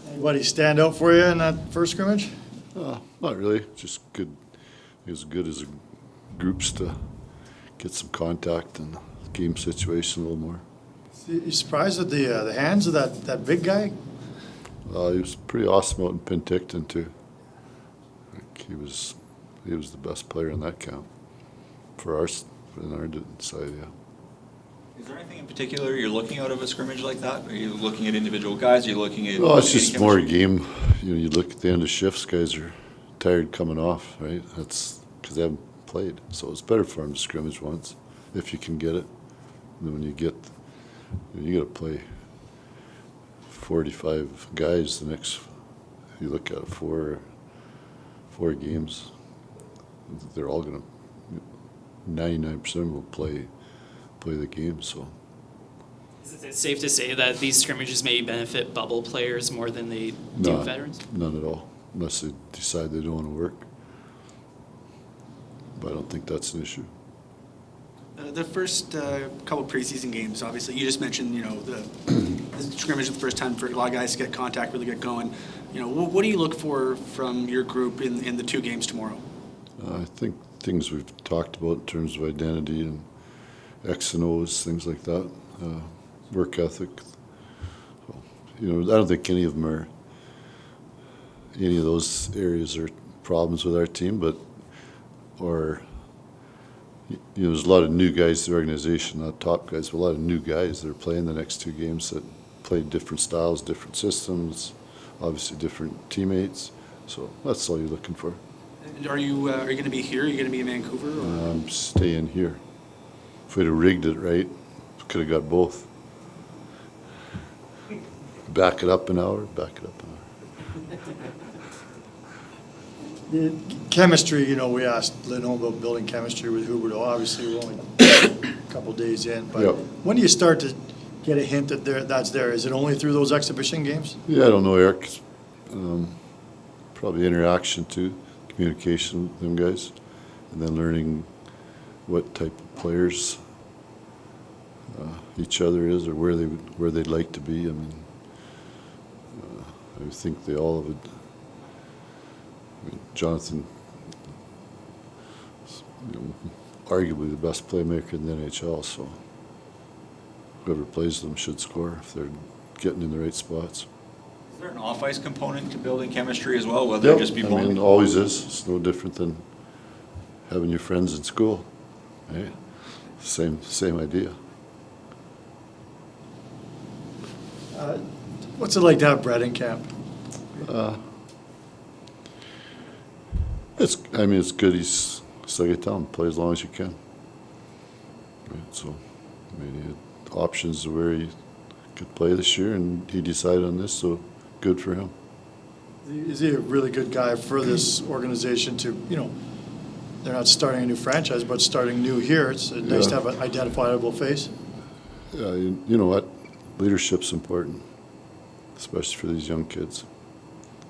Anybody stand out for you in that first scrimmage? Not really, just good. It was good as groups to get some contact and game situation a little more. You surprised at the hands of that big guy? He was pretty awesome out in Penticton too. Like he was the best player in that camp for our side, yeah. Is there anything in particular you're looking out of a scrimmage like that? Are you looking at individual guys? Are you looking at? No, it's just more chemistry? game. You look at the end of shifts, guys are tired coming off, right? That's because they haven't played. So it's better for them to scrimmage once, if you can get it. And then when you got to play 45 guys the next. You look at it, four games. They're all going to. 99% of them will play the game. So. Is it safe to say that these scrimmages may benefit bubble players more than they do veterans? None at all, unless they decide they don't want to work. But I don't think that's an issue. The first couple preseason games, obviously, you just mentioned, the scrimmage is the first time for a lot of guys to get contact, really get going. What do you look for from your group in the two games tomorrow? I think things we've talked about in terms of identity and X and O's, things like that, work ethic. So, I don't think any of those areas are problems with our team, there's a lot of new guys to the organization, not top guys, but a lot of new guys that are playing the next two games that play different styles, different systems, obviously different teammates. So that's all you're looking for. And are you going to be here? Are you going to be in Vancouver? Or? I'm staying here. If we'd have rigged it right, could have got both. Back it up an hour, back it up an hour. The chemistry, we asked Lindholm about building chemistry with Huberdeau. Obviously, we're only a couple days in. But Yep. when do you start to get a hint that that's there? Is it only through those exhibition games? Yeah, I don't know, Eric. Probably interaction too, communication with them guys, and then learning what type of players each other is or where they'd like to be. I mean, I think they all would. Jonathan, arguably the best playmaker in the NHL, so whoever plays them should score if they're getting in the right spots. Is there an off-ice component to building chemistry as well, whether it just be bonding? Always is. It's no different than having your friends in school, right? Same idea. What's it like to have Brett in camp? It's good. He's like I tell him, play as long as you can. Right, so, he had options where he could play this year, and he decided on this. So, good for him. Is he a really good guy for this organization to, they're not starting a new franchise, but starting new here. It's nice to have an identifiable face. Yeah, you know what? Leadership's important, especially for these young kids.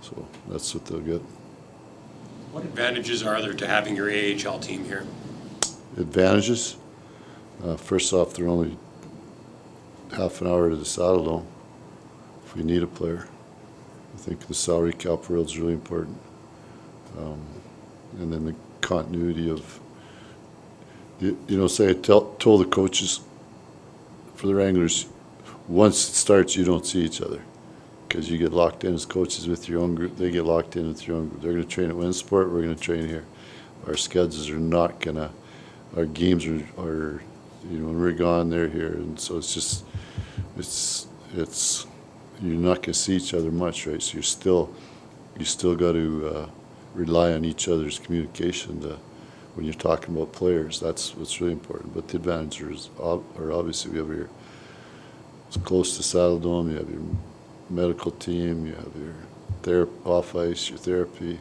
So that's what they'll get. What advantages are there to having your AHL team here? Advantages? First off, they're only half an hour to the Saddle Dome if we need a player. I think the salary cap world is really important. And then the continuity of, say I told the coaches for the Wranglers, once it starts, you don't see each other because you get locked in as coaches with your own group. They get locked in with your own group. They're going to train at Winsport. We're going to train here. Our schedules are not going to, our games are, when we're gone, they're here. And so it's just, you're not going to see each other much, right? So you still got to rely on each other's communication when you're talking about players. That's what's really important. But the advantages are obviously we have your, it's close to Saddle Dome, you have your medical team, you have your off ice, your therapy.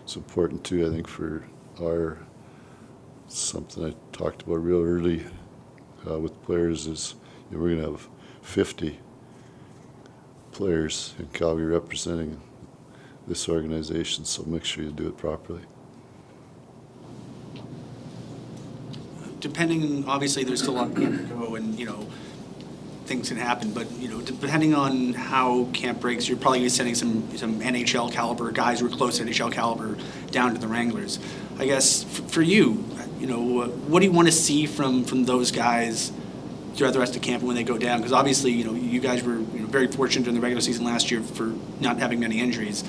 It's important too, I think, for something I talked about real early with players is we're going to have 50 players in Calgary representing this organization, so make sure you do it properly. Depending, obviously, there's still a lot to go, and things can happen, but, you know, depending on how camp breaks, you're probably gonna be sending some NHL caliber guys who are close to NHL caliber down to the Wranglers. I guess for you, you know, what do you want to see from those guys throughout the rest of camp when they go down? Because obviously, you know, you guys were, you know, very fortunate during the regular season last year for not having many injuries.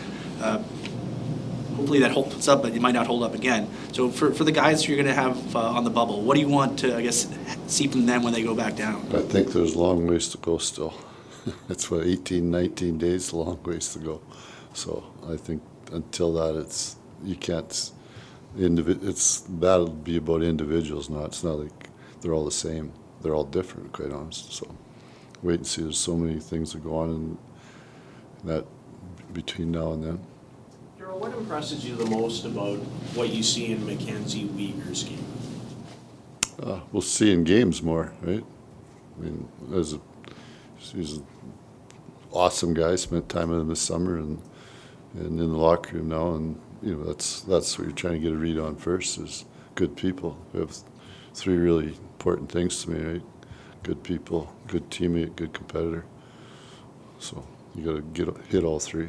Hopefully that holds up, but it might not hold up again. So for the guys who you're going to have on the bubble, what do you want to, I guess, see from them when they go back down? I think there's a long ways to go still. It's what, 18, 19 days, a long ways to go. So I think until that, you can't, that'll be about individuals now. It's not like they're all the same. They're all different, quite honest. So wait and see. There's so many things that go on in that between now and then. Darryl, what impresses you the most about what you see in Mackenzie Weegar's game? We'll see in games more, right? I mean, he's an awesome guy. Spent time with him this summer and in the locker room now, and you know that's what you're trying to get a read on first is good people. We have three really important things to me, right? Good people, good teammate, good competitor. So you got to hit all three.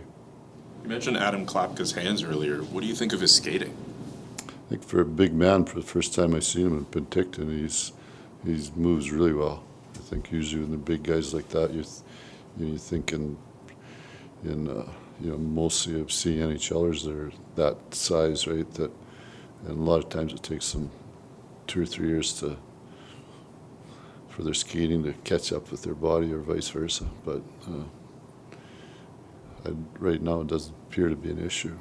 You mentioned Adam Klapka's hands earlier. What do you think of his skating? I think for a big man, for the first time I've seen him in Penticton, he moves really well. I think usually when the big guys like that, you're thinking mostly of seeing NHLers that are that size, right? And a lot of times it takes them 2 or 3 years for their skating to catch up with their body or vice versa. But right now it doesn't appear to be an issue.